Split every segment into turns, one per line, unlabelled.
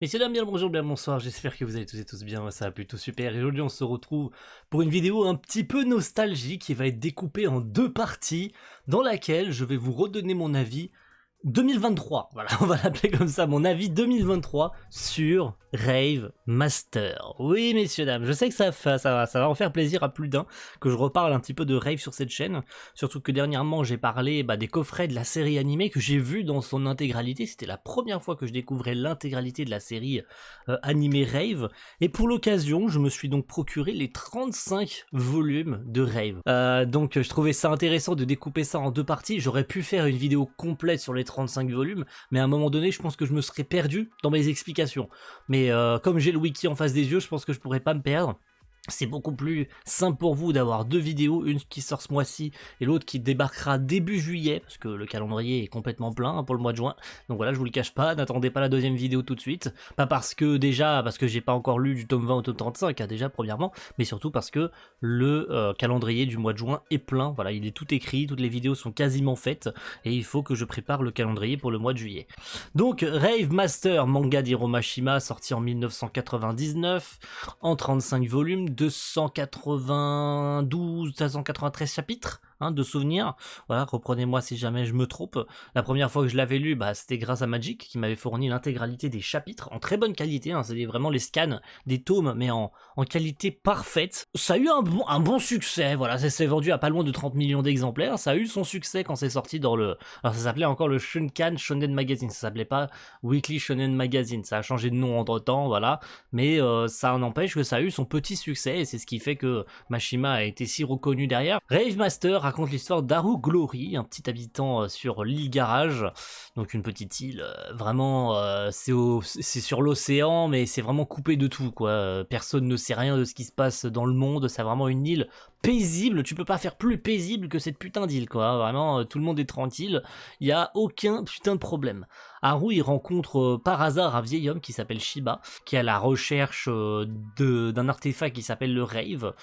Messieurs, dames, bien le bonjour, bien le bonsoir, j'espère que vous allez tous et tous bien, moi ça va plutôt super, et aujourd'hui on se retrouve pour une vidéo un petit peu nostalgique qui va être découpée en deux parties, dans laquelle je vais vous redonner mon avis 2023, voilà, on va l'appeler comme ça, mon avis 2023 sur Rave Master. Oui, messieurs, dames, je sais que ça va en faire plaisir à plus d'un que je reparle un petit peu de Rave sur cette chaîne, surtout que dernièrement j'ai parlé des coffrets de la série animée que j'ai vu dans son intégralité. C'était la première fois que je découvrais l'intégralité de la série animée Rave, et pour l'occasion, je me suis donc procuré les 35 volumes de Rave. Donc je trouvais ça intéressant de découper ça en deux parties. J'aurais pu faire une vidéo complète sur les 35 volumes, mais à un moment donné, je pense que je me serais perdu dans mes explications. Mais comme j'ai le wiki en face des yeux, je pense que je pourrais pas me perdre. C'est beaucoup plus simple pour vous d'avoir deux vidéos, une qui sort ce mois-ci et l'autre qui débarquera début juillet, parce que le calendrier est complètement plein pour le mois de juin. Donc voilà, je vous le cache pas, n'attendez pas la deuxième vidéo tout de suite. Pas parce que j'ai pas encore lu du tome 20 au tome 35, déjà premièrement, mais surtout parce que le calendrier du mois de juin est plein. Voilà, il est tout écrit, toutes les vidéos sont quasiment faites, et il faut que je prépare le calendrier pour le mois de juillet. Donc Rave Master, manga d'Hiro Mashima, sorti en 1999, en 35 volumes, 293 chapitres, de souvenirs. Voilà, reprenez-moi si jamais je me trompe. La première fois que je l'avais lu, c'était grâce à Magic qui m'avait fourni l'intégralité des chapitres en très bonne qualité. C'est vraiment les scans des tomes, mais en qualité parfaite. Ça a eu un bon succès. Voilà, ça s'est vendu à pas loin de 30 millions d'exemplaires. Ça a eu son succès quand c'est sorti dans le. Alors ça s'appelait encore le Shunkan Shonen Magazine. Ça s'appelait pas Weekly Shonen Magazine. Ça a changé de nom entre temps, voilà. Mais ça n'empêche que ça a eu son petit succès, et c'est ce qui fait que Mashima a été si reconnu derrière. Rave Master raconte l'histoire d'Haru Glory, un petit habitant sur l'île Garage, donc une petite île, vraiment, c'est sur l'océan, mais c'est vraiment coupé de tout, quoi. Personne ne sait rien de ce qui se passe dans le monde, c'est vraiment une île paisible, tu peux pas faire plus paisible que cette putain d'île, quoi. Vraiment, tout le monde est tranquille, il y a aucun putain de problème. Haru, il rencontre par hasard un vieil homme qui s'appelle Shiba, qui est à la recherche d'un artefact qui s'appelle le Rave.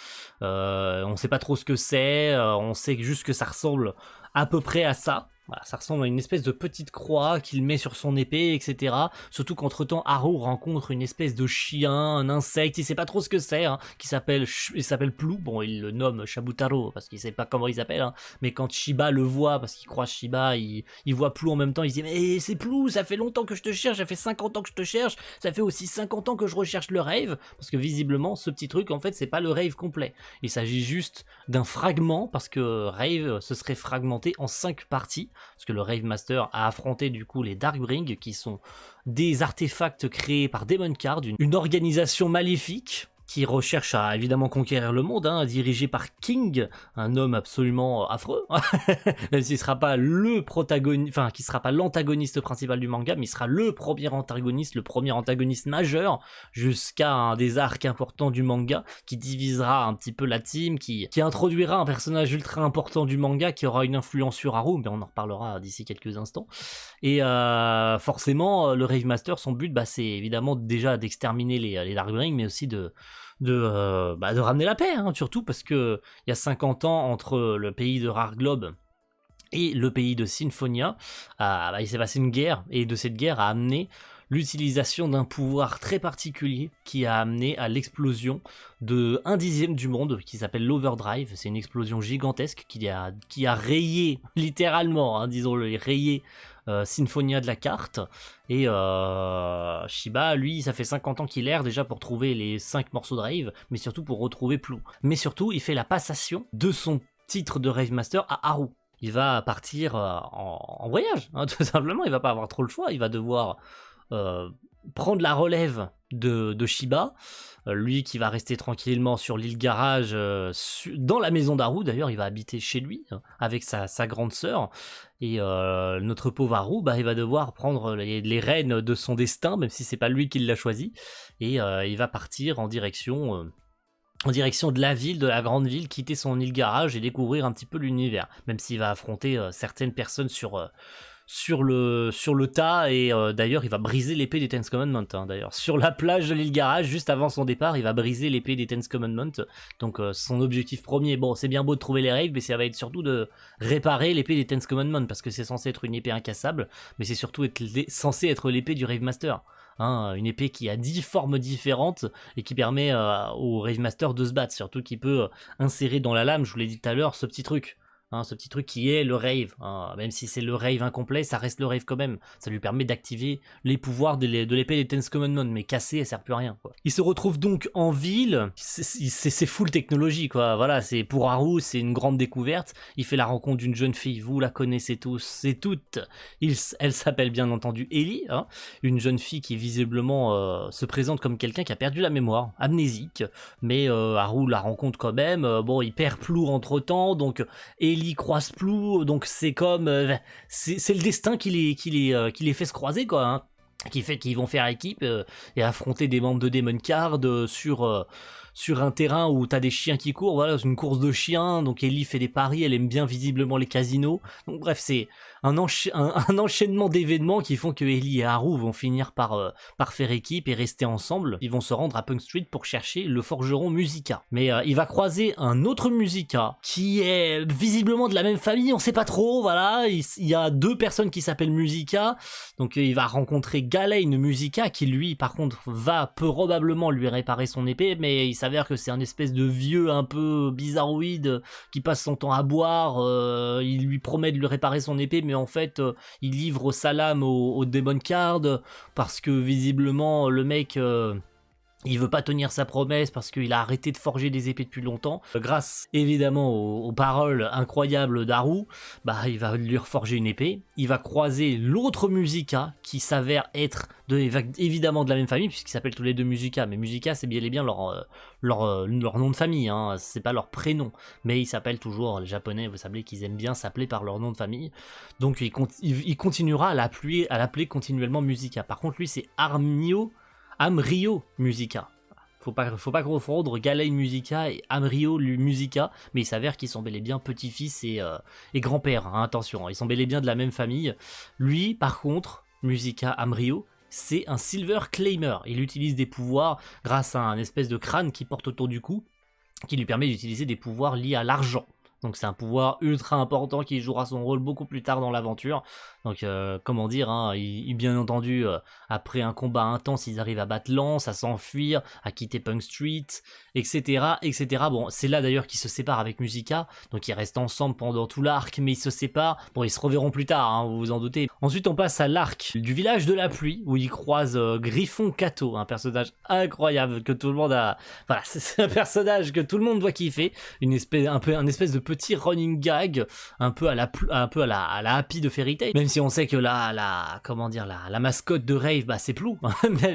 On sait pas trop ce que c'est, on sait juste que ça ressemble à peu près à ça. Voilà, ça ressemble à une espèce de petite croix qu'il met sur son épée, etc. Surtout qu'entre temps, Haru rencontre une espèce de chien, un insecte, il sait pas trop ce que c'est, il s'appelle Plou. Bon, il le nomme Shabutaro parce qu'il sait pas comment il s'appelle, mais quand Shiba le voit, parce qu'il croit Shiba, il voit Plou en même temps, il se dit mais c'est Plou, ça fait longtemps que je te cherche, ça fait 50 ans que je te cherche, ça fait aussi 50 ans que je recherche le Rave, parce que visiblement ce petit truc en fait c'est pas le Rave complet. Il s'agit juste d'un fragment, parce que Rave se serait fragmenté en 5 parties. Parce que le Rave Master a affronté du coup les Darkbring, qui sont des artefacts créés par Demon Card, une organisation maléfique qui recherche à évidemment conquérir le monde, dirigé par King, un homme absolument affreux, même s'il sera pas le protagoniste, enfin qui sera pas l'antagoniste principal du manga, mais il sera le premier antagoniste majeur, jusqu'à un des arcs importants du manga, qui divisera un petit peu la team, qui introduira un personnage ultra important du manga, qui aura une influence sur Haru, mais on en reparlera d'ici quelques instants. Et forcément, le Rave Master, son but, c'est évidemment déjà d'exterminer les Darkbring, mais aussi de ramener la paix, surtout parce que il y a 50 ans entre le pays de Rare Globe et le pays de Symphonia, il s'est passé une guerre, et de cette guerre a amené l'utilisation d'un pouvoir très particulier qui a amené à l'explosion de 1/10 du monde, qui s'appelle l'Overdrive. C'est une explosion gigantesque qui a rayé, littéralement, disons-le, rayé Symphonia de la carte. Et Shiba, lui, ça fait 50 ans qu'il erre déjà pour trouver les 5 morceaux de Rave, mais surtout pour retrouver Plou. Mais surtout, il fait la passation de son titre de Rave Master à Haru. Il va partir en voyage, tout simplement. Il va pas avoir trop le choix, il va devoir prendre la relève de Shiba, lui qui va rester tranquillement sur l'île Garage, dans la maison d'Haru. D'ailleurs, il va habiter chez lui avec sa grande sœur, et notre pauvre Haru, il va devoir prendre les rênes de son destin, même si c'est pas lui qui l'a choisi, et il va partir en direction de la ville, de la grande ville, quitter son île Garage et découvrir un petit peu l'univers, même s'il va affronter certaines personnes sur le tas, et d'ailleurs il va briser l'épée des Ten's Commandment, d'ailleurs sur la plage de l'île Garage, juste avant son départ, il va briser l'épée des Ten's Commandment. Donc son objectif premier, bon, c'est bien beau de trouver les Raves, mais ça va être surtout de réparer l'épée des Ten's Commandment, parce que c'est censé être une épée incassable, mais c'est surtout censé être l'épée du Rave Master. hein, une épée qui a 10 formes différentes et qui permet au Rave Master de se battre, surtout qu'il peut insérer dans la lame, je vous l'ai dit tout à l'heure, ce petit truc. Hein, ce petit truc qui est le rave, hein, même si c'est le rave incomplet, ça reste le rave quand même. Ça lui permet d'activer les pouvoirs de l'épée des Ten's Commandment, mais cassée, elle sert plus à rien, quoi. Il se retrouve donc en ville, c'est full technologie, quoi. Voilà, c'est pour Haru, c'est une grande découverte. Il fait la rencontre d'une jeune fille, vous la connaissez tous et toutes. Elle s'appelle bien entendu Ellie, hein, une jeune fille qui visiblement se présente comme quelqu'un qui a perdu la mémoire, amnésique, mais Haru la rencontre quand même. Bon, il perd Plou entre temps, donc Ellie croise Plou, donc c'est comme c'est le destin qui les fait se croiser, quoi, hein, qui fait qu'ils vont faire équipe et affronter des membres de Demon Card sur un terrain où t'as des chiens qui courent. Voilà, c'est une course de chiens, donc Ellie fait des paris, elle aime bien visiblement les casinos, donc bref, c'est un enchaînement d'événements qui font que Ellie et Haru vont finir par faire équipe et rester ensemble. Ils vont se rendre à Punk Street pour chercher le forgeron Musica. Mais il va croiser un autre Musica qui est visiblement de la même famille, on sait pas trop, voilà. Il y a 2 personnes qui s'appellent Musica, donc il va rencontrer Galen Musica qui lui par contre va probablement lui réparer son épée, mais il s'avère que c'est un espèce de vieux un peu bizarroïde qui passe son temps à boire. Il lui promet de lui réparer son épée, mais en fait il livre Salam au Demon Card parce que visiblement le mec il veut pas tenir sa promesse parce qu'il a arrêté de forger des épées depuis longtemps. Grâce évidemment aux paroles incroyables d'Haru, bah il va lui reforger une épée. Il va croiser l'autre Musica qui s'avère être évidemment de la même famille puisqu'ils s'appellent tous les deux Musica. Mais Musica c'est bien et bien leur nom de famille, hein. C'est pas leur prénom. Mais ils s'appellent toujours, les Japonais, vous savez qu'ils aiment bien s'appeler par leur nom de famille. Donc il continuera à l'appeler continuellement Musica. Par contre lui c'est Amryo Musica. Faut pas confondre Galen Musica et Amryo Musica, mais il s'avère qu'ils sont bel et bien petit-fils et grand-père, hein, attention, ils sont bel et bien de la même famille. Lui, par contre, Musica Amryo, c'est un Silver Claimer. Il utilise des pouvoirs grâce à un espèce de crâne qui porte autour du cou, qui lui permet d'utiliser des pouvoirs liés à l'argent. Donc c'est un pouvoir ultra important qui jouera son rôle beaucoup plus tard dans l'aventure. Donc comment dire, hein, bien entendu, après un combat intense, ils arrivent à battre Lance, à s'enfuir, à quitter Punk Street, etc. etc. Bon, c'est là d'ailleurs qu'ils se séparent avec Musica, donc ils restent ensemble pendant tout l'arc, mais ils se séparent. Bon, ils se reverront plus tard, hein, vous vous en doutez. Ensuite, on passe à l'arc du village de la pluie, où ils croisent Griffon Kato, un personnage incroyable que tout le monde a... Voilà, c'est un personnage que tout le monde doit kiffer, un espèce de petit running gag, un peu à la Happy de Fairy Tail, même si on sait que la mascotte de Rave, bah c'est Plou,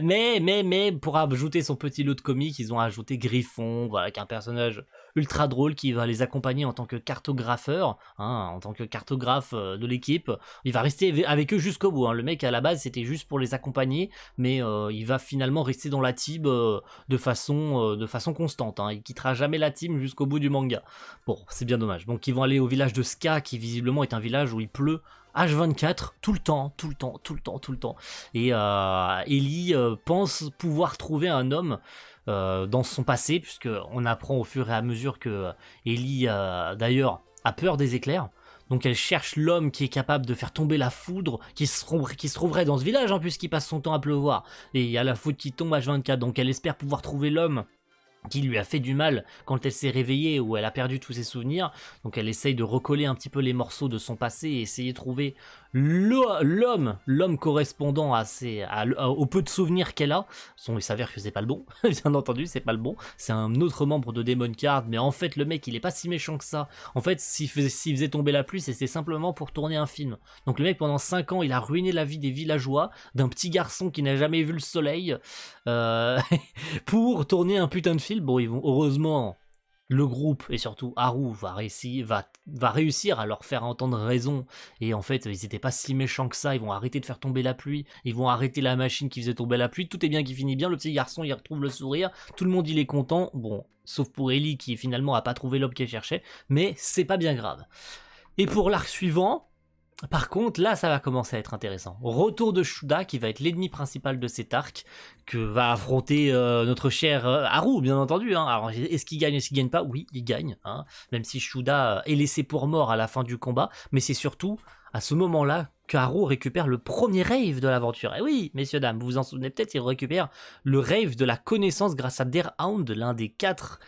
mais pour ajouter son petit lot de comiques, ils ont ajouté Griffon, voilà, qui est un personnage ultra drôle qui va les accompagner en tant que cartographeur, hein, en tant que cartographe de l'équipe. Il va rester avec eux jusqu'au bout, hein. Le mec à la base c'était juste pour les accompagner, mais il va finalement rester dans la team de façon constante, hein. Il quittera jamais la team jusqu'au bout du manga. Bon, c'est bien dommage. Donc ils vont aller au village de Ska, qui visiblement est un village où il pleut H24, tout le temps. Et Ellie pense pouvoir trouver un homme dans son passé, puisque on apprend au fur et à mesure que Ellie d'ailleurs a peur des éclairs. Donc elle cherche l'homme qui est capable de faire tomber la foudre, qui se trouverait dans ce village, hein, puisqu'il passe son temps à pleuvoir. Et il y a la foudre qui tombe H24, donc elle espère pouvoir trouver l'homme qui lui a fait du mal quand elle s'est réveillée ou elle a perdu tous ses souvenirs. Donc elle essaye de recoller un petit peu les morceaux de son passé et essayer de trouver l'homme correspondant au peu de souvenirs qu'elle a. Il s'avère que c'est pas le bon, bien entendu, c'est pas le bon. C'est un autre membre de Demon Card, mais en fait le mec il est pas si méchant que ça. En fait s'il faisait tomber la pluie, c'était simplement pour tourner un film. Donc le mec pendant 5 ans il a ruiné la vie des villageois, d'un petit garçon qui n'a jamais vu le soleil, pour tourner un putain de film. Bon, heureusement, le groupe et surtout Haru va réussir à leur faire entendre raison, et en fait ils étaient pas si méchants que ça. Ils vont arrêter de faire tomber la pluie, ils vont arrêter la machine qui faisait tomber la pluie, tout est bien qui finit bien, le petit garçon il retrouve le sourire, tout le monde il est content, bon, sauf pour Ellie qui finalement a pas trouvé l'homme qu'elle cherchait, mais c'est pas bien grave. Et pour l'arc suivant, Par contre, là, ça va commencer à être intéressant. Retour de Shuda, qui va être l'ennemi principal de cet arc, que va affronter notre cher Haru, bien entendu. Hein. Alors, est-ce qu'il gagne, est-ce qu'il gagne pas? Oui, il gagne, hein. Même si Shuda est laissé pour mort à la fin du combat, mais c'est surtout à ce moment-là que Haru récupère le premier rave de l'aventure. Et oui, messieurs, dames, vous vous en souvenez peut-être, il récupère le rave de la connaissance grâce à Deerhound, l'un des 4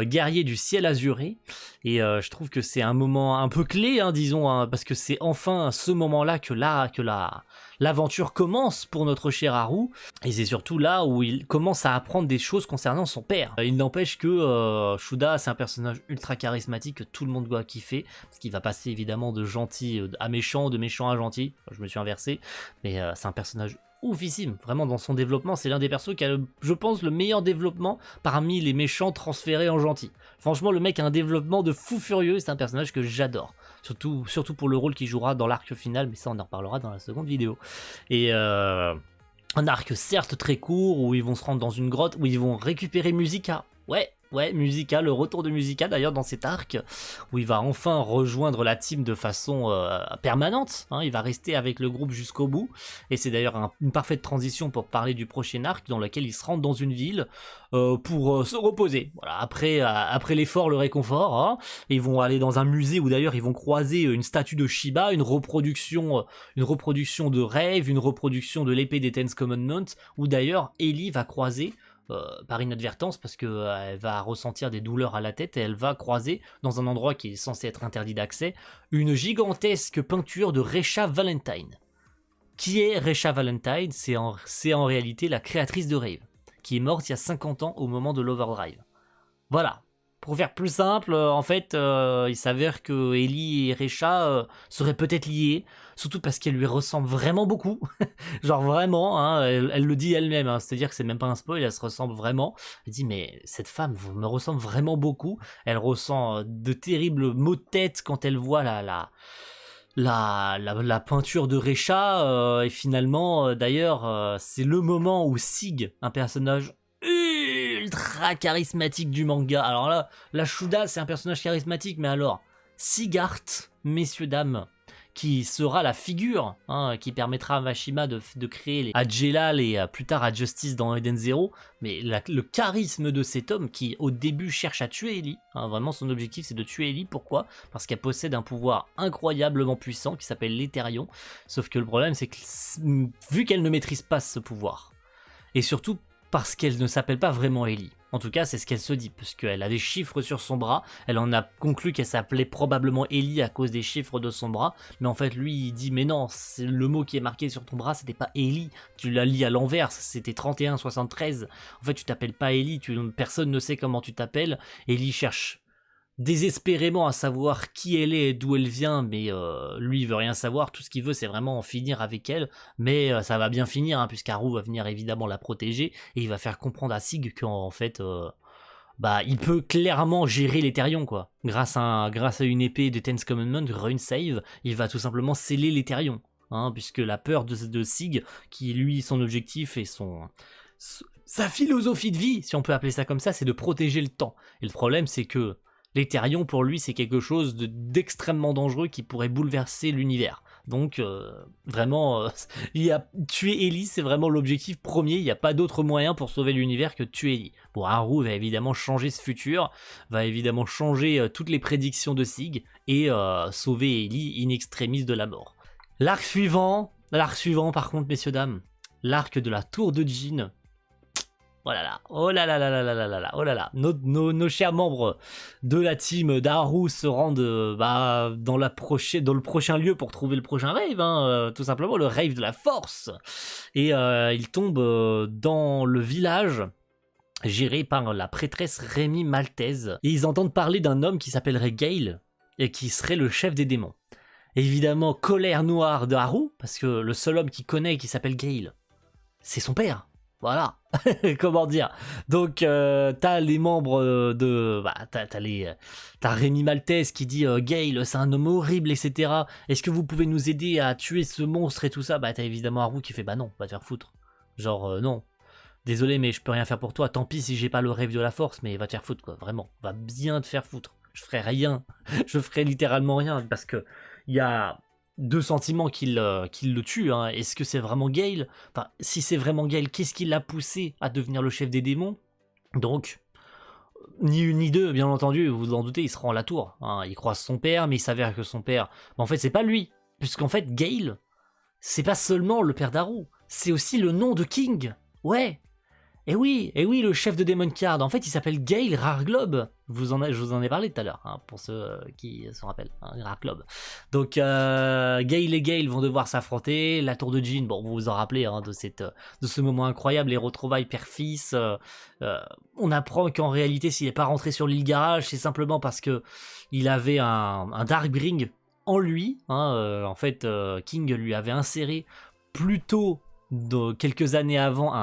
guerrier du ciel azuré, et je trouve que c'est un moment un peu clé, hein, disons, hein, parce que c'est enfin à ce moment-là que l'aventure commence pour notre cher Haru, et c'est surtout là où il commence à apprendre des choses concernant son père. Il n'empêche que Shuda, c'est un personnage ultra charismatique que tout le monde doit kiffer, parce qu'il va passer évidemment de gentil à méchant, de méchant à gentil, je me suis inversé, mais c'est un personnage oufissime, vraiment dans son développement, c'est l'un des persos qui a, je pense, le meilleur développement parmi les méchants transférés en gentils. Franchement, le mec a un développement de fou furieux, c'est un personnage que j'adore, surtout pour le rôle qu'il jouera dans l'arc final, mais ça on en reparlera dans la seconde vidéo. Et un arc certes très court, où ils vont se rendre dans une grotte, où ils vont récupérer Musica, ouais, Musica, le retour de Musica d'ailleurs dans cet arc, où il va enfin rejoindre la team de façon permanente, hein, il va rester avec le groupe jusqu'au bout, et c'est d'ailleurs une parfaite transition pour parler du prochain arc, dans lequel il se rend dans une ville pour se reposer, voilà, après l'effort, le réconfort, hein, ils vont aller dans un musée où d'ailleurs ils vont croiser une statue de Shiba, une reproduction de Rave, une reproduction de l'épée des Ten's Commandments, où d'ailleurs Ellie va croiser par inadvertance, parce qu'elle va ressentir des douleurs à la tête, et elle va croiser, dans un endroit qui est censé être interdit d'accès, une gigantesque peinture de Resha Valentine. Qui est Resha Valentine? C'est en réalité la créatrice de Rave, qui est morte il y a 50 ans au moment de l'Overdrive. Voilà. Pour faire plus simple, en fait, il s'avère que Ellie et Resha seraient peut-être liées, surtout parce qu'elle lui ressemble vraiment beaucoup. Genre vraiment, hein, elle le dit elle-même, hein, c'est-à-dire que c'est même pas un spoil, elle se ressemble vraiment. Elle dit, mais cette femme me ressemble vraiment beaucoup. Elle ressent de terribles maux de tête quand elle voit la peinture de Resha, et finalement, d'ailleurs, c'est le moment où Sig, un personnage ultra charismatique du manga. Alors là, la Shuda, c'est un personnage charismatique, mais alors, Sigart, messieurs, dames, qui sera la figure, hein, qui permettra à Mashima de créer à Jelal et plus tard à Justice dans Eden Zero, mais le charisme de cet homme qui au début cherche à tuer Ellie, hein, vraiment son objectif c'est de tuer Ellie, pourquoi? Parce qu'elle possède un pouvoir incroyablement puissant qui s'appelle l'Etherion, sauf que le problème c'est que vu qu'elle ne maîtrise pas ce pouvoir, et surtout parce qu'elle ne s'appelle pas vraiment Ellie. En tout cas, c'est ce qu'elle se dit, parce qu'elle a des chiffres sur son bras, elle en a conclu qu'elle s'appelait probablement Ellie à cause des chiffres de son bras, mais en fait, lui, il dit, mais non, le mot qui est marqué sur ton bras, c'était pas Ellie, tu l'as lu à l'envers, c'était 3173, en fait, tu t'appelles pas Ellie, personne ne sait comment tu t'appelles, Ellie cherche désespérément à savoir qui elle est et d'où elle vient, mais lui il veut rien savoir, tout ce qu'il veut c'est vraiment en finir avec elle, mais ça va bien finir, hein, puisqu'Haru va venir évidemment la protéger, et il va faire comprendre à Sig qu'en fait, il peut clairement gérer l'Etherion, quoi. Grâce à une épée de Ten's Commandment, Rune Save, il va tout simplement sceller l'Etherion, hein, puisque la peur de Sig, qui lui son objectif et sa philosophie de vie, si on peut appeler ça comme ça, c'est de protéger le temps. Et le problème c'est que l'Etherion, pour lui, c'est quelque chose d'extrêmement dangereux qui pourrait bouleverser l'univers. Donc, vraiment, tuer Ellie, c'est vraiment l'objectif premier. Il n'y a pas d'autre moyen pour sauver l'univers que de tuer Ellie. Bon, Haru va évidemment changer ce futur, va évidemment changer toutes les prédictions de Sig, et sauver Ellie in extremis de la mort. L'arc suivant, par contre, messieurs, dames, l'arc de la tour de Jin. Oh là là, oh là là là là là là là là, oh là là, nos chers membres de la team d'Haru se rendent dans le prochain lieu pour trouver le prochain rave, hein, tout simplement, le rave de la force. Et ils tombent dans le village géré par la prêtresse Rémi Maltaise. Et ils entendent parler d'un homme qui s'appellerait Gale, et qui serait le chef des démons. Et évidemment, colère noire de Haru, parce que le seul homme qu'il connaît qui s'appelle Gale, c'est son père. Voilà, comment dire. Donc t'as les membres t'as Rémi Maltaise qui dit Gale, c'est un homme horrible, etc. Est-ce que vous pouvez nous aider à tuer ce monstre et tout ça? Bah t'as évidemment Haru qui fait bah non, va te faire foutre. Genre non. Désolé mais je peux rien faire pour toi, tant pis si j'ai pas le rêve de la force, mais va te faire foutre quoi, vraiment, va bien te faire foutre. Je ferai rien, je ferai littéralement rien, parce que il y a deux sentiments qui le tuent, hein. Est-ce que c'est vraiment Gale? Enfin, si c'est vraiment Gale, qu'est-ce qui l'a poussé à devenir le chef des démons? Donc, ni une ni deux, bien entendu, vous vous en doutez, il se rend à la tour, hein. Il croise son père, mais il s'avère que son père, en fait, c'est pas lui. Puisqu'en fait, Gale, c'est pas seulement le père d'Haru, c'est aussi le nom de King. Ouais. Et oui, le chef de Demon Card, en fait, il s'appelle Gale Rarglobe. Je vous en ai parlé tout à l'heure, hein, pour ceux qui s'en rappellent, hein, Rarglobe. Donc, Gale et Gale vont devoir s'affronter. La tour de Jin, bon, vous vous en rappelez, hein, de ce moment incroyable, les retrouvailles père-fils. On apprend qu'en réalité, s'il n'est pas rentré sur l'île Garage, c'est simplement parce que il avait un Darkbring en lui. Hein, en fait, King lui avait inséré plus tôt, quelques années avant,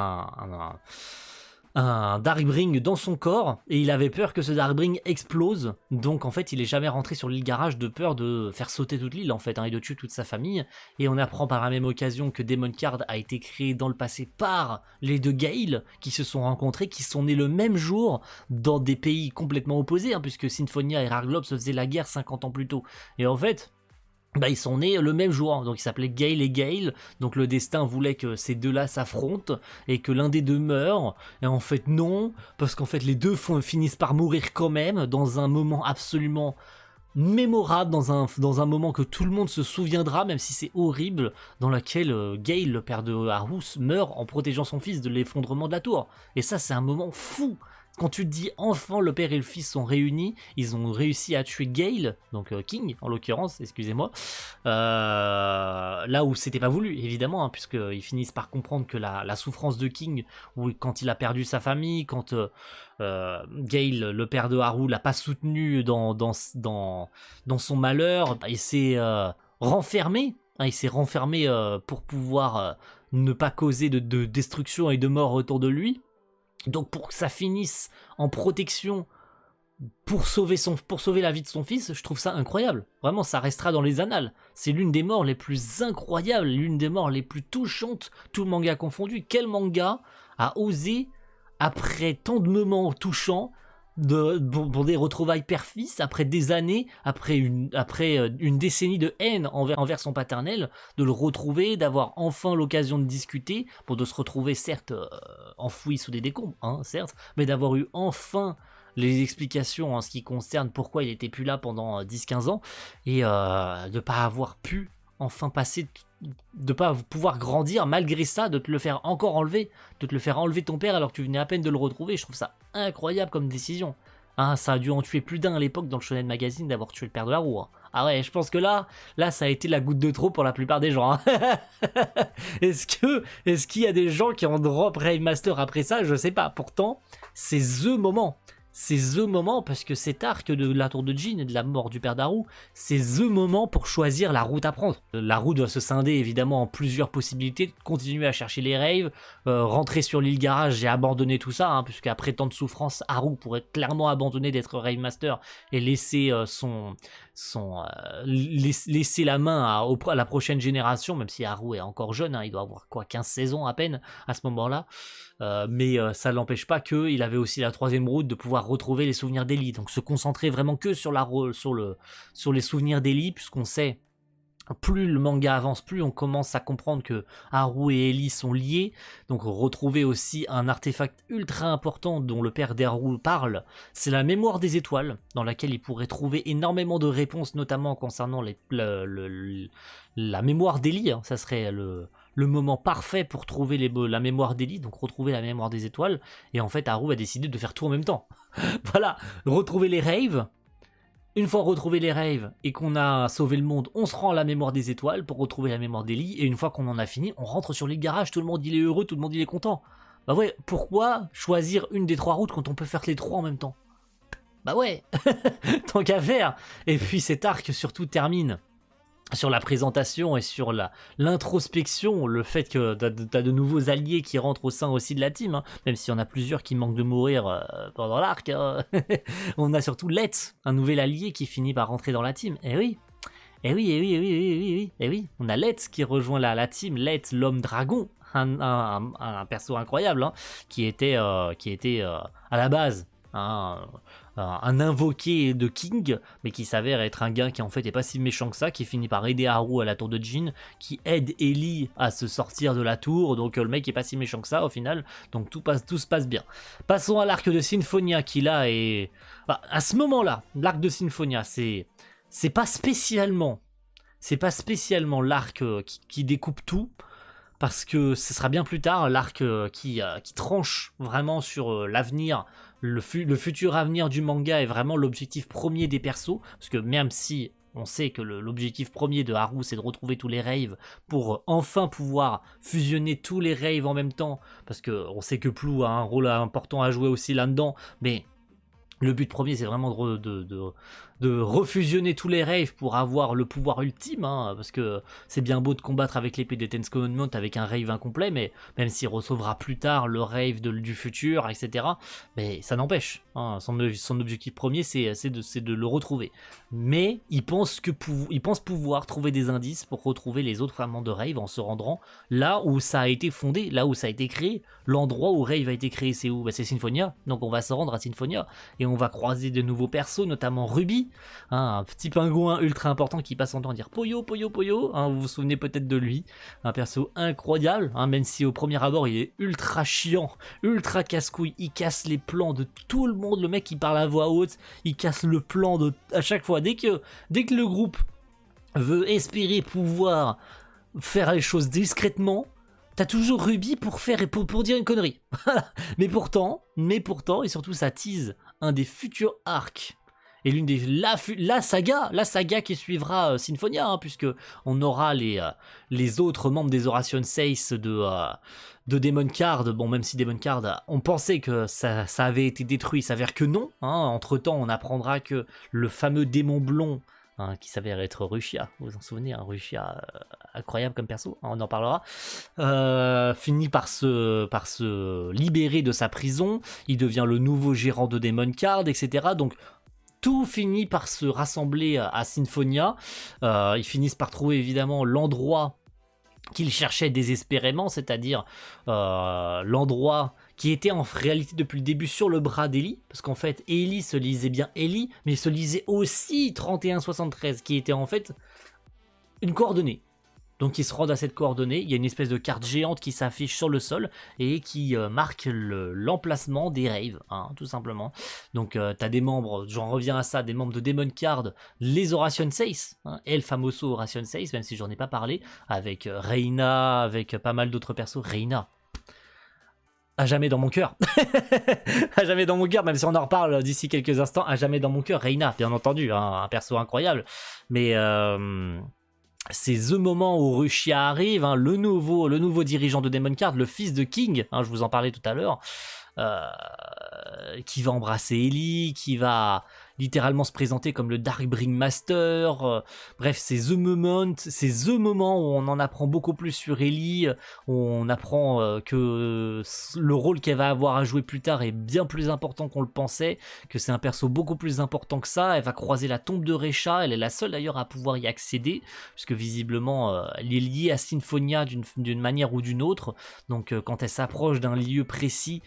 un Darkbring dans son corps, et il avait peur que ce Darkbring explose. Donc en fait il est jamais rentré sur l'île Garage de peur de faire sauter toute l'île en fait, hein, et de tuer toute sa famille. Et on apprend par la même occasion que Demon Card a été créé dans le passé par les deux Gale qui se sont rencontrés, qui sont nés le même jour dans des pays complètement opposés, hein, puisque Symphonia et Rarglobe se faisaient la guerre 50 ans plus tôt. Et en fait, bah, ils sont nés le même jour, donc ils s'appelaient Gale et Gale, donc le destin voulait que ces deux-là s'affrontent, et que l'un des deux meure, et en fait non, parce qu'en fait les deux finissent par mourir quand même, dans un moment absolument mémorable, dans un moment que tout le monde se souviendra, même si c'est horrible, dans lequel Gale, le père de Haru, meurt en protégeant son fils de l'effondrement de la tour. Et ça, c'est un moment fou. Quand tu te dis enfin le père et le fils sont réunis, ils ont réussi à tuer Gale, donc King en l'occurrence, excusez-moi, là où c'était pas voulu évidemment, hein, puisqu'ils finissent par comprendre que la souffrance de King, où quand il a perdu sa famille, quand Gale, le père de Haru, l'a pas soutenu dans son malheur, bah, il s'est renfermé, hein, pour pouvoir ne pas causer de destruction et de mort autour de lui. Donc pour que ça finisse en protection pour sauver la vie de son fils, je trouve ça incroyable. Vraiment, ça restera dans les annales. C'est l'une des morts les plus incroyables, l'une des morts les plus touchantes, tout le manga confondu. Quel manga a osé, après tant de moments touchants, pour des retrouvailles père-fils, après des années, après une décennie de haine envers son paternel, de le retrouver, d'avoir enfin l'occasion de discuter, de se retrouver certes enfoui sous des décombres, hein, certes, mais d'avoir eu enfin les explications en ce qui concerne pourquoi il était plus là pendant 10-15 ans, et de pas avoir pu enfin passer, de pas pouvoir grandir malgré ça, de te le faire encore enlever, de te le faire enlever ton père alors que tu venais à peine de le retrouver. Je trouve ça incroyable comme décision. Hein, ça a dû en tuer plus d'un à l'époque dans le Shonen Magazine d'avoir tué le père de Haru. Hein. Ah ouais, je pense que là ça a été la goutte de trop pour la plupart des gens. Hein. Est-ce qu'il y a des gens qui ont drop Rave Master après ça? Je sais pas. Pourtant, c'est the moment. C'est the moment, parce que cet arc de la tour de Jin et de la mort du père d'Haru, c'est the moment pour choisir la route à prendre. La route doit se scinder évidemment en plusieurs possibilités, continuer à chercher les raves, rentrer sur l'île Garage et abandonner tout ça, hein, puisque après tant de souffrance, Haru pourrait clairement abandonner d'être Rave Master et laisser laisser la main à la prochaine génération, même si Haru est encore jeune, hein, il doit avoir 15 ans à peine à ce moment-là. Mais ça n'empêche pas qu'il avait aussi la troisième route de pouvoir retrouver les souvenirs d'Eli, donc se concentrer vraiment que sur les souvenirs d'Eli, puisqu'on sait, plus le manga avance, plus on commence à comprendre que Haru et Eli sont liés. Donc retrouver aussi un artefact ultra important dont le père d'Haru parle, c'est la mémoire des étoiles, dans laquelle il pourrait trouver énormément de réponses, notamment concernant la mémoire d'Eli, hein. Ça serait le moment parfait pour trouver la mémoire d'Eli, donc retrouver la mémoire des étoiles. Et en fait, Haru a décidé de faire tout en même temps. Voilà, retrouver les raves. Une fois retrouvé les raves et qu'on a sauvé le monde, on se rend à la mémoire des étoiles pour retrouver la mémoire d'Eli. Et une fois qu'on en a fini, on rentre sur l'île Garage. Tout le monde il est heureux, tout le monde il est content. Bah ouais, pourquoi choisir une des trois routes quand on peut faire les trois en même temps? Bah ouais, tant qu'à faire. Et puis cet arc surtout termine sur la présentation et sur l'introspection, le fait que t'as de nouveaux alliés qui rentrent au sein aussi de la team, hein, même s'il y en a plusieurs qui manquent de mourir pendant l'arc, hein. On a surtout Let's, un nouvel allié qui finit par rentrer dans la team. Et oui, on a Let's qui rejoint la team, Let's l'homme dragon, un perso incroyable, hein, qui était à la base hein, un invoqué de King, mais qui s'avère être un gars qui en fait est pas si méchant que ça, qui finit par aider Haru à la tour de Jin, qui aide Ellie à se sortir de la tour, donc le mec est pas si méchant que ça au final, donc tout se passe bien. Passons à l'arc de Symphonia qui là est... Bah, à ce moment-là, l'arc de Symphonia, c'est pas spécialement l'arc qui découpe tout, parce que ce sera bien plus tard l'arc qui tranche vraiment sur l'avenir, le futur avenir du manga est vraiment l'objectif premier des persos, parce que même si on sait que l'objectif premier de Haru c'est de retrouver tous les raves pour enfin pouvoir fusionner tous les raves en même temps, parce que on sait que Plou a un rôle important à jouer aussi là-dedans, mais le but premier, c'est vraiment de refusionner tous les raves pour avoir le pouvoir ultime, hein, parce que c'est bien beau de combattre avec l'épée des Ten's Commandment avec un rave incomplet, mais même s'il recevra plus tard le rave du futur, etc., mais ça n'empêche, hein, son objectif premier, c'est de le retrouver. Mais il pense pouvoir trouver des indices pour retrouver les autres fragments de rave en se rendant là où ça a été fondé, là où ça a été créé. L'endroit où rave a été créé, c'est où? Bah, c'est Symphonia, donc on va se rendre à Symphonia. Et on va croiser de nouveaux persos, notamment Ruby, hein, un petit pingouin ultra important qui passe son temps à dire Poyo, Poyo, Poyo, hein, vous vous souvenez peut-être de lui, un perso incroyable, hein, même si au premier abord il est ultra chiant, ultra casse-couille, il casse les plans de tout le monde, le mec il parle à voix haute, il casse le plan à chaque fois, dès que le groupe veut espérer pouvoir faire les choses discrètement, t'as toujours Ruby pour dire une connerie. mais pourtant, et surtout ça tease un des futurs arcs et l'une des la saga qui suivra Symphonia, hein, puisque on aura les autres membres des Oration Seis de Demon Card. Bon, même si Demon Card, on pensait que ça avait été détruit, il s'avère que non, hein. Entre temps on apprendra que le fameux démon blond, hein, qui s'avère être Rushia, vous vous en souvenez, hein, Rushia, incroyable comme perso, hein, on en parlera, finit par se libérer de sa prison, il devient le nouveau gérant de Demon Card, etc. Donc tout finit par se rassembler à Symphonia, ils finissent par trouver évidemment l'endroit qu'ils cherchaient désespérément, c'est-à-dire l'endroit qui était en réalité depuis le début sur le bras d'Ellie, parce qu'en fait Ellie se lisait bien Ellie, mais il se lisait aussi 3173, qui était en fait une coordonnée. Donc ils se rendent à cette coordonnée, il y a une espèce de carte géante qui s'affiche sur le sol et qui marque l'emplacement des raves, hein, tout simplement. Donc t'as des membres, j'en reviens à ça, des membres de Demon Card, les Oration Seis, hein, El Famoso Oration Seis, même si j'en ai pas parlé, avec Reina, avec pas mal d'autres persos. Reina, à jamais dans mon cœur. À jamais dans mon cœur, même si on en reparle d'ici quelques instants, à jamais dans mon cœur. Reina, bien entendu, hein, un perso incroyable, mais... c'est the moment où Rushia arrive, hein, le nouveau dirigeant de Demon Card, le fils de King, hein, je vous en parlais tout à l'heure, qui va embrasser Ellie, qui va littéralement se présenter comme le Darkbring Master, bref, c'est the moment où on en apprend beaucoup plus sur Ellie, où on apprend que le rôle qu'elle va avoir à jouer plus tard est bien plus important qu'on le pensait, que c'est un perso beaucoup plus important que ça. Elle va croiser la tombe de Recha, elle est la seule d'ailleurs à pouvoir y accéder, puisque visiblement elle est liée à Symphonia d'une manière ou d'une autre, donc quand elle s'approche d'un lieu précis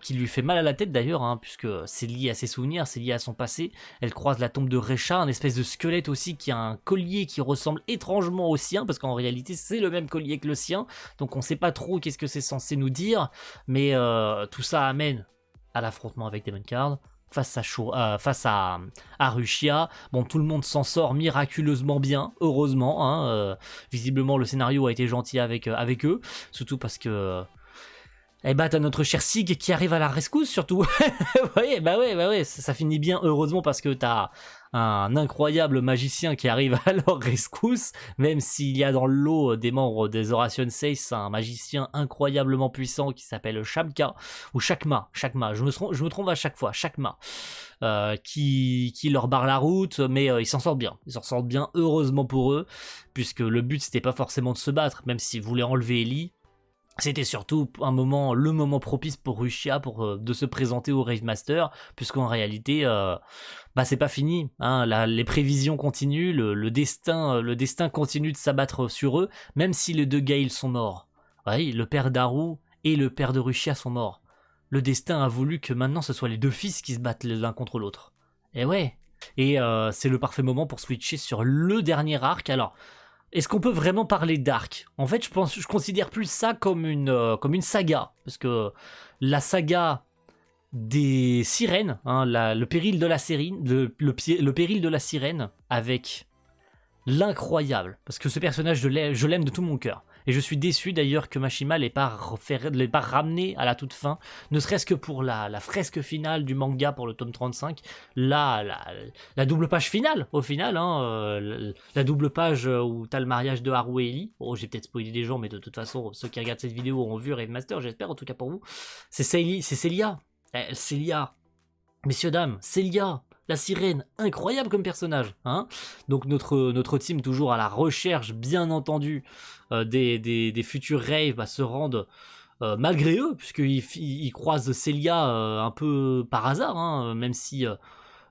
qui lui fait mal à la tête d'ailleurs, hein, puisque c'est lié à ses souvenirs, c'est lié à son passé. Elle croise la tombe de Recha, un espèce de squelette aussi qui a un collier qui ressemble étrangement au sien, parce qu'en réalité c'est le même collier que le sien, donc on sait pas trop qu'est-ce que c'est censé nous dire, mais tout ça amène à l'affrontement avec Demon Card face à Rushia. Bon, tout le monde s'en sort miraculeusement bien, heureusement, hein, visiblement le scénario a été gentil avec eux, surtout parce que t'as notre cher Sig qui arrive à la rescousse surtout. Ouais, bah ouais, ça finit bien heureusement parce que t'as un incroyable magicien qui arrive à leur rescousse, même s'il y a dans le lot des membres des Oration Seis un magicien incroyablement puissant qui s'appelle Shamka, ou Shakma, je me trompe à chaque fois, Shakma, qui leur barre la route, mais ils s'en sortent bien, heureusement pour eux, puisque le but c'était pas forcément de se battre, même s'ils voulaient enlever Ellie. C'était surtout le moment propice pour Rushia de se présenter au Rave Master, puisqu'en réalité, c'est pas fini, hein, les prévisions continuent, le destin continue de s'abattre sur eux, même si les deux Gale sont morts. Ouais, le père d'Haru et le père de Rushia sont morts. le destin a voulu que maintenant ce soit les deux fils qui se battent l'un contre l'autre. Et ouais. Et c'est le parfait moment pour switcher sur le dernier arc. Alors, est-ce qu'on peut vraiment parler d'arc? En fait, je considère plus ça comme une saga. Parce que la saga des sirènes, hein, le péril de la sirène, le péril de la sirène, avec l'incroyable, parce que ce personnage je l'aime de tout mon cœur, et je suis déçu d'ailleurs que Mashima l'ait pas ramené à la toute fin, ne serait-ce que pour la fresque finale du manga pour le tome 35, la double page finale au final, hein, la double page où t'as le mariage de Haru et Ellie. Oh, j'ai peut-être spoilé des gens, mais de toute façon ceux qui regardent cette vidéo ont vu Rave Master, j'espère, en tout cas pour vous. C'est Célia, Célia, messieurs dames, Célia, la sirène, incroyable comme personnage, hein. Donc notre team, toujours à la recherche, bien entendu, des futurs raves, se rendent malgré eux, puisqu'ils croisent Célia un peu par hasard, hein, même si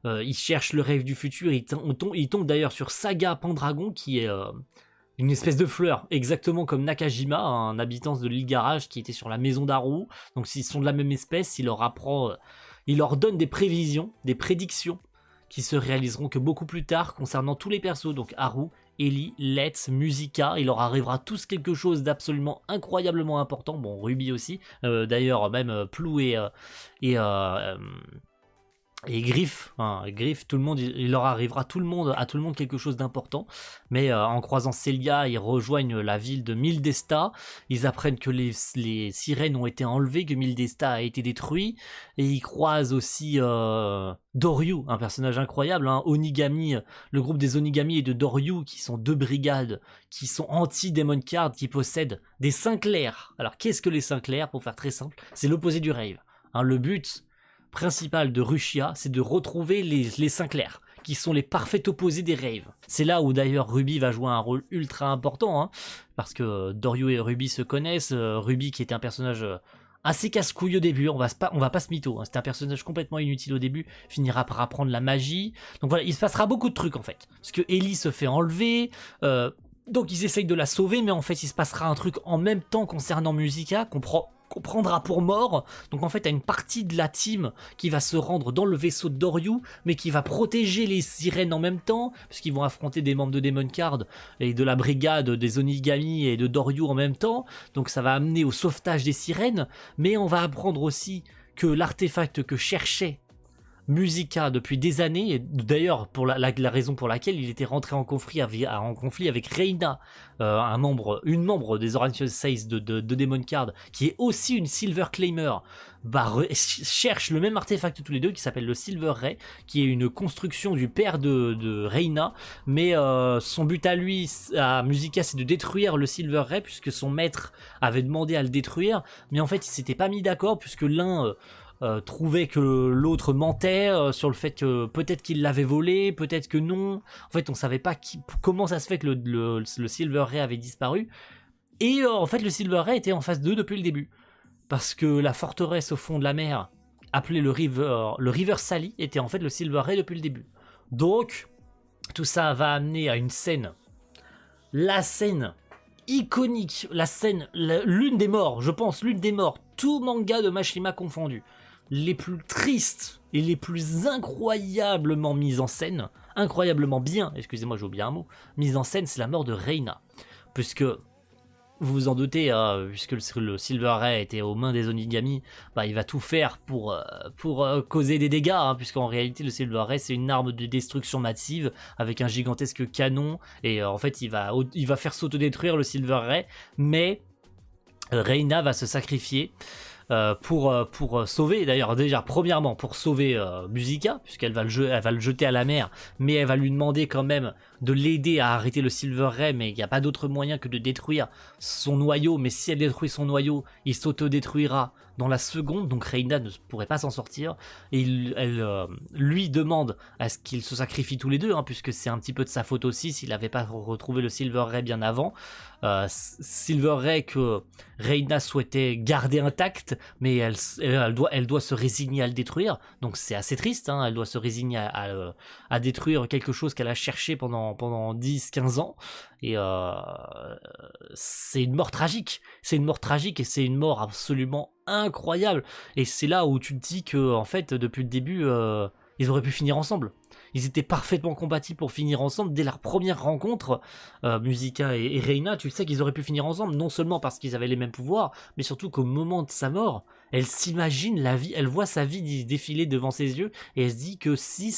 ils cherchent le rave du futur. Ils tombent d'ailleurs sur Saga Pendragon, qui est une espèce de fleur, exactement comme Nakajima, un habitant de l'île Garage qui était sur la maison d'Haru. Donc s'ils sont de la même espèce, il leur donne des prédictions qui se réaliseront que beaucoup plus tard concernant tous les persos, donc Haru, Ellie, Let's, Musica. Il leur arrivera tous quelque chose d'absolument incroyablement important, bon, Ruby aussi, d'ailleurs même Plou et Griff, hein, Griff, tout le monde, il leur arrivera à tout le monde quelque chose d'important. Mais en croisant Célia, ils rejoignent la ville de Mildesta. Ils apprennent que les sirènes ont été enlevées, que Mildesta a été détruit. Et ils croisent aussi Doryu, un personnage incroyable, hein, Onigami, le groupe des Onigami et de Doryu, qui sont deux brigades qui sont anti-Demon Card, qui possèdent des Sinclair. Alors qu'est-ce que les Sinclair? Pour faire très simple, c'est l'opposé du rave, hein. Le but principal de Rushia, c'est de retrouver les Sinclair, qui sont les parfaits opposés des raves. C'est là où d'ailleurs Ruby va jouer un rôle ultra important, hein, parce que Doryu et Ruby se connaissent. Ruby, qui était un personnage assez casse-couille au début, on va pas se mytho, hein, c'était un personnage complètement inutile au début, finira par apprendre la magie. Donc voilà, il se passera beaucoup de trucs en fait, parce que Ellie se fait enlever, donc ils essayent de la sauver, mais en fait il se passera un truc en même temps concernant Musica qu'on prendra pour mort. Donc en fait, t'as une partie de la team qui va se rendre dans le vaisseau de Doryu, mais qui va protéger les sirènes en même temps, puisqu'ils vont affronter des membres de Demon Card et de la brigade des Onigami et de Doryu en même temps. Donc ça va amener au sauvetage des sirènes, mais on va apprendre aussi que l'artefact que cherchait Musica depuis des années, et d'ailleurs pour la raison pour laquelle il était rentré en conflit avec Reina, une membre des Orange Saints de Demon Card, qui est aussi une Silver Claimer, cherche le même artefact tous les deux, qui s'appelle le Silver Ray, qui est une construction du père de Reina, mais son but à lui, à Musica, c'est de détruire le Silver Ray, puisque son maître avait demandé à le détruire, mais en fait ils s'étaient pas mis d'accord, puisque l'un trouvait que l'autre mentait sur le fait que peut-être qu'il l'avait volé, peut-être que non. En fait, on savait pas comment ça se fait que le Silver Ray avait disparu. Et en fait, le Silver Ray était en phase 2 depuis le début. Parce que la forteresse au fond de la mer, appelée le River Sally, était en fait le Silver Ray depuis le début. Donc, tout ça va amener à une scène. La scène iconique, l'une des morts, je pense, l'une des morts, tout manga de Mashima confondu, les plus tristes et les plus incroyablement mises en scène, incroyablement bien, excusez-moi j'ai oublié un mot, mise en scène, c'est la mort de Reina. Puisque, vous vous en doutez, puisque le Silver Ray était aux mains des Onigami, il va tout faire pour causer des dégâts, hein, puisqu'en réalité le Silver Ray c'est une arme de destruction massive avec un gigantesque canon, et en fait il va faire s'autodétruire le Silver Ray, mais Reina va se sacrifier pour sauver, d'ailleurs déjà premièrement pour sauver Musica, puisqu'elle va le jeter à la mer, mais elle va lui demander quand même de l'aider à arrêter le Silver Ray, mais il n'y a pas d'autre moyen que de détruire son noyau, mais si elle détruit son noyau, il s'autodétruira dans la seconde, donc Reina ne pourrait pas s'en sortir, et elle lui demande à ce qu'ils se sacrifient tous les deux, hein, puisque c'est un petit peu de sa faute aussi s'il n'avait pas retrouvé le Silver Ray bien avant. Silver Ray que Reina souhaitait garder intact, mais elle doit se résigner à le détruire, donc c'est assez triste, hein, elle doit se résigner à détruire quelque chose qu'elle a cherché pendant 10-15 ans, Et c'est une mort tragique. C'est une mort tragique et c'est une mort absolument incroyable. Et c'est là où tu te dis que, en fait, depuis le début, ils auraient pu finir ensemble. Ils étaient parfaitement compatibles pour finir ensemble dès leur première rencontre. Musica et Reina, tu sais qu'ils auraient pu finir ensemble, non seulement parce qu'ils avaient les mêmes pouvoirs, mais surtout qu'au moment de sa mort, elle s'imagine la vie, elle voit sa vie défiler devant ses yeux, et elle se dit que si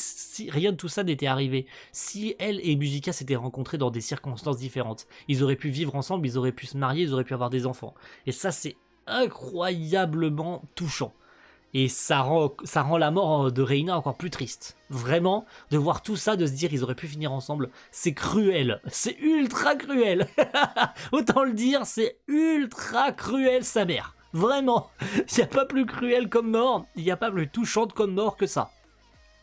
rien de tout ça n'était arrivé, si elle et Musica s'étaient rencontrés dans des circonstances différentes, ils auraient pu vivre ensemble, ils auraient pu se marier, ils auraient pu avoir des enfants. Et ça, c'est incroyablement touchant. Et ça rend la mort de Reina encore plus triste. Vraiment, de voir tout ça, de se dire ils auraient pu finir ensemble, c'est cruel. C'est ultra cruel. Autant le dire, c'est ultra cruel sa mère. Vraiment, il n'y a pas plus cruel comme mort, il n'y a pas plus touchante comme mort que ça.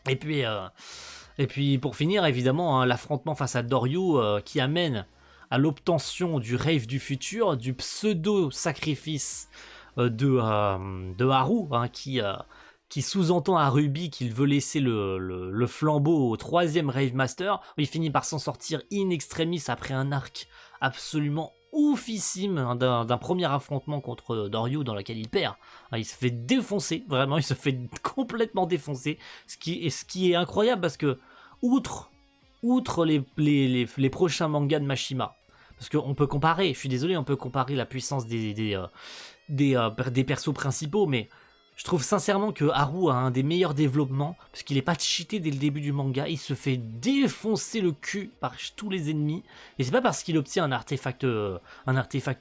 Et puis pour finir, évidemment, hein, l'affrontement face à Doryu qui amène à l'obtention du rêve du futur, du pseudo-sacrifice de Haru, hein, qui sous-entend à Ruby qu'il veut laisser le flambeau au 3e Rave Master. Il finit par s'en sortir in extremis après un arc absolument oufissime, hein, d'un premier affrontement contre Doryu dans lequel il perd. Il se fait défoncer, vraiment, il se fait complètement défoncer, ce qui est incroyable parce que, outre les prochains mangas de Mashima, parce qu'on peut comparer, je suis désolé, on peut comparer la puissance des persos principaux, mais je trouve sincèrement que Haru a un des meilleurs développements, parce qu'il est pas cheaté dès le début du manga, il se fait défoncer le cul par tous les ennemis, et c'est pas parce qu'il obtient un artefact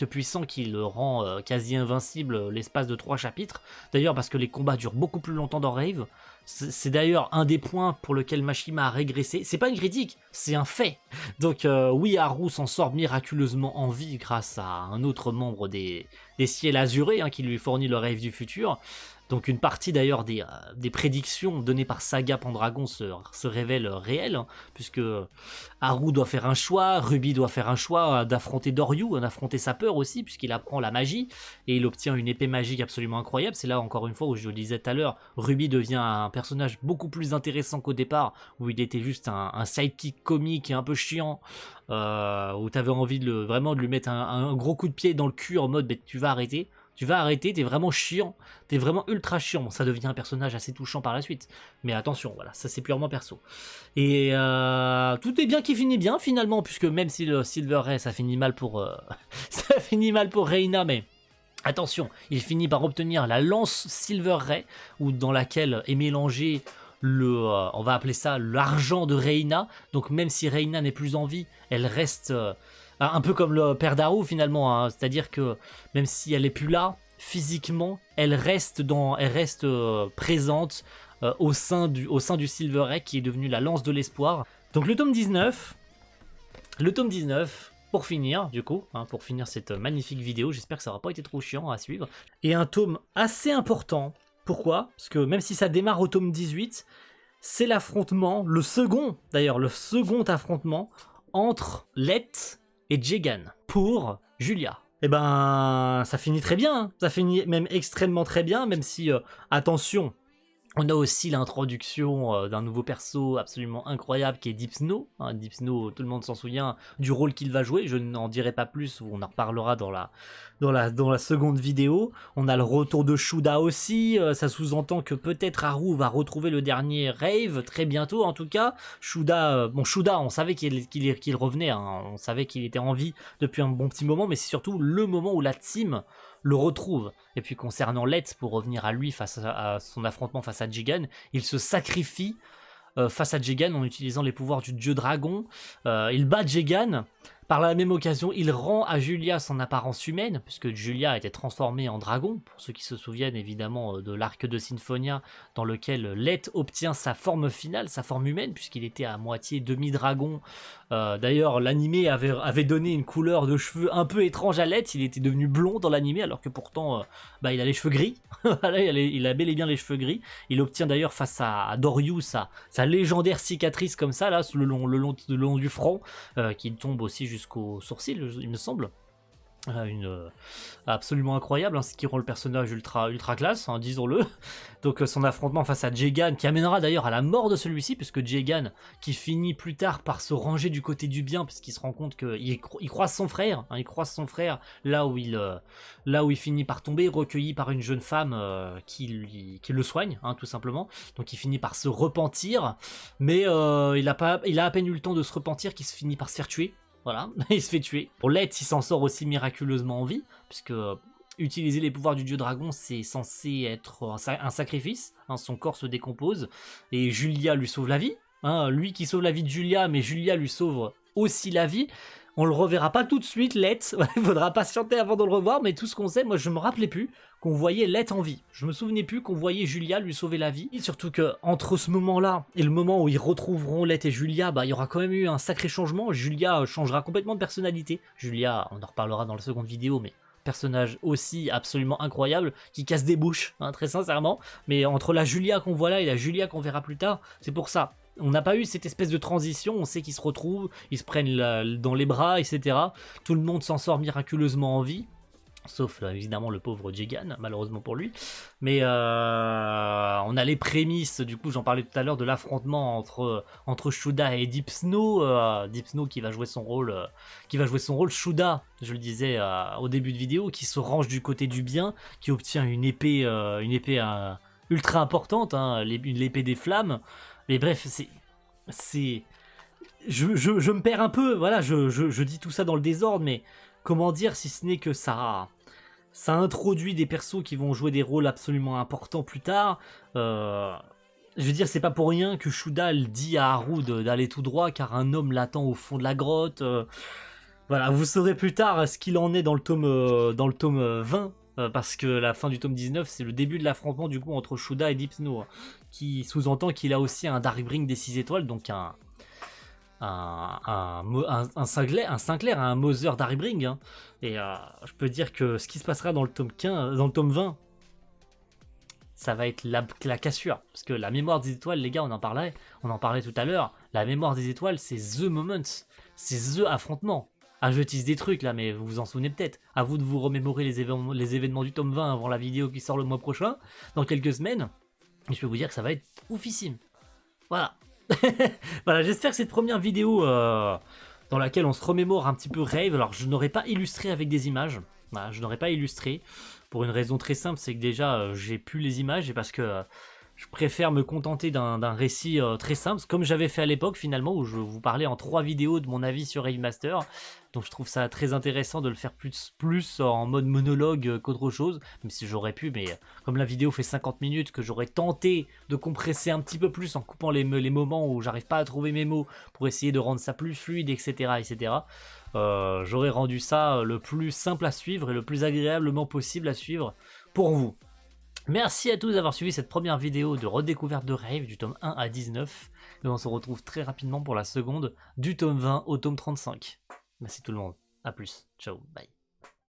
puissant qui le rend quasi invincible l'espace de 3 chapitres, d'ailleurs parce que les combats durent beaucoup plus longtemps dans Rave, c'est d'ailleurs un des points pour lequel Mashima a régressé, c'est pas une critique, c'est un fait. Donc oui, Haru s'en sort miraculeusement en vie grâce à un autre membre des Ciels Azurés, hein, qui lui fournit le rêve du futur. Donc une partie d'ailleurs des prédictions données par Saga Pendragon se révèlent réelles, hein, puisque Haru doit faire un choix, Ruby doit faire un choix d'affronter Doryu, d'affronter sa peur aussi, puisqu'il apprend la magie, et il obtient une épée magique absolument incroyable. C'est là encore une fois où je le disais tout à l'heure, Ruby devient un personnage beaucoup plus intéressant qu'au départ, où il était juste un sidekick comique et un peu chiant, où tu avais envie vraiment de lui mettre un gros coup de pied dans le cul en mode tu vas arrêter, t'es vraiment chiant, t'es vraiment ultra chiant. Ça devient un personnage assez touchant par la suite, mais attention, voilà, ça c'est purement perso. Et tout est bien qui finit bien finalement, puisque même si le Silver Ray ça finit mal pour ça finit mal pour Reina, mais attention, il finit par obtenir la lance Silver Ray, dans laquelle est mélangé on va appeler ça l'argent de Reina. Donc même si Reina n'est plus en vie, elle reste un peu comme le père d'Haru finalement, hein. C'est-à-dire que même si elle est plus là physiquement, elle reste présente au sein du Silver Ray, qui est devenu la lance de l'espoir. Donc le tome 19, pour finir, du coup, hein, pour finir cette magnifique vidéo, j'espère que ça n'aura pas été trop chiant à suivre, et un tome assez important. Pourquoi ? Parce que même si ça démarre au tome 18, c'est l'affrontement, le second affrontement entre Let et Jegan pour Julia. Et ben, ça finit très bien, hein. Ça finit même extrêmement très bien, même si, attention, on a aussi l'introduction d'un nouveau perso absolument incroyable qui est Deep Snow. Hein, Deep Snow, tout le monde s'en souvient du rôle qu'il va jouer. Je n'en dirai pas plus, on en reparlera dans la seconde vidéo. On a le retour de Shuda aussi. Ça sous-entend que peut-être Haru va retrouver le dernier Rave très bientôt. En tout cas, Shuda, on savait qu'il revenait. Hein, on savait qu'il était en vie depuis un bon petit moment, mais c'est surtout le moment où la team le retrouve. Et puis concernant Let, pour revenir à lui face à son affrontement face à Jegan, il se sacrifie face à Jegan en utilisant les pouvoirs du dieu dragon. Il bat Jegan. Par la même occasion, il rend à Julia son apparence humaine, puisque Julia était transformée en dragon, pour ceux qui se souviennent évidemment de l'arc de Symphonia, dans lequel Let obtient sa forme finale, sa forme humaine, puisqu'il était à moitié demi-dragon. D'ailleurs, l'animé avait donné une couleur de cheveux un peu étrange à Let, il était devenu blond dans l'animé, alors que pourtant, il a les cheveux gris. Il a bel et bien les cheveux gris. Il obtient d'ailleurs face à Doryu sa légendaire cicatrice comme ça, là, le long du front, qui tombe aussi jusqu'au sourcil, il me semble. Absolument incroyable, hein, ce qui rend le personnage ultra classe, hein, disons-le. Donc son affrontement face à Jegan, qui amènera d'ailleurs à la mort de celui-ci, puisque Jegan, qui finit plus tard par se ranger du côté du bien, puisqu'il se rend compte qu'il croise son frère, hein, il croise son frère là où il finit par tomber, recueilli par une jeune femme qui le soigne, hein, tout simplement. Donc il finit par se repentir, mais il a à peine eu le temps de se repentir qu'il se finit par se faire tuer. Voilà, il se fait tuer. Pour Let's, il s'en sort aussi miraculeusement en vie, puisque utiliser les pouvoirs du dieu dragon, c'est censé être un sacrifice, hein, son corps se décompose, et Julia lui sauve la vie, hein, lui qui sauve la vie de Julia, mais Julia lui sauve aussi la vie. On le reverra pas tout de suite, Let's, il faudra patienter avant de le revoir, mais tout ce qu'on sait, moi je me rappelais plus qu'on voyait Let's en vie. Je me souvenais plus qu'on voyait Julia lui sauver la vie. Et surtout que entre ce moment-là et le moment où ils retrouveront Let's et Julia, bah il y aura quand même eu un sacré changement. Julia changera complètement de personnalité. Julia, on en reparlera dans la seconde vidéo, mais personnage aussi absolument incroyable, qui casse des bouches, hein, très sincèrement. Mais entre la Julia qu'on voit là et la Julia qu'on verra plus tard, c'est pour ça. On n'a pas eu cette espèce de transition, on sait qu'ils se retrouvent, ils se prennent dans les bras, etc. Tout le monde s'en sort miraculeusement en vie. Sauf évidemment le pauvre Jegan, malheureusement pour lui. Mais on a les prémices, du coup j'en parlais tout à l'heure, de l'affrontement entre Shuda et Deep Snow. Deep Snow qui va jouer son rôle, Shuda, je le disais au début de vidéo, qui se range du côté du bien, qui obtient une épée ultra importante, hein, l'épée des flammes. Mais bref, je me perds un peu, voilà, je dis tout ça dans le désordre, mais comment dire si ce n'est que ça introduit des persos qui vont jouer des rôles absolument importants plus tard. Je veux dire, c'est pas pour rien que Shudal dit à Haru d'aller tout droit, car un homme l'attend au fond de la grotte. Voilà, vous saurez plus tard ce qu'il en est dans le tome 20. Parce que la fin du tome 19, c'est le début de l'affrontement du coup entre Shuda et Deep Snow, hein, qui sous-entend qu'il a aussi un Darkbring des 6 étoiles, donc un Sinclair, un Mother Darkbring, hein. Et je peux dire que ce qui se passera dans le tome 15, dans le tome 20, ça va être la cassure, parce que la mémoire des étoiles, les gars, on en parlait tout à l'heure, la mémoire des étoiles, c'est The Moment, c'est The affrontement. Ah, je tease des trucs là, mais vous vous en souvenez peut-être. À vous de vous remémorer les événements du tome 20 avant la vidéo qui sort le mois prochain, dans quelques semaines. Et je peux vous dire que ça va être oufissime. Voilà. Voilà, j'espère que cette première vidéo dans laquelle on se remémore un petit peu Rave, alors je n'aurais pas illustré avec des images. Voilà, je n'aurais pas illustré pour une raison très simple, c'est que déjà j'ai plus les images et parce que je préfère me contenter d'un récit très simple, comme j'avais fait à l'époque finalement, où je vous parlais en 3 vidéos de mon avis sur Rave Master. Donc je trouve ça très intéressant de le faire plus en mode monologue qu'autre chose, même si j'aurais pu, mais comme la vidéo fait 50 minutes, que j'aurais tenté de compresser un petit peu plus en coupant les moments où j'arrive pas à trouver mes mots pour essayer de rendre ça plus fluide, etc. J'aurais rendu ça le plus simple à suivre et le plus agréablement possible à suivre pour vous. Merci à tous d'avoir suivi cette première vidéo de redécouverte de Rave du tome 1 à 19. Et on se retrouve très rapidement pour la seconde du tome 20 au tome 35. Merci tout le monde. A plus. Ciao. Bye.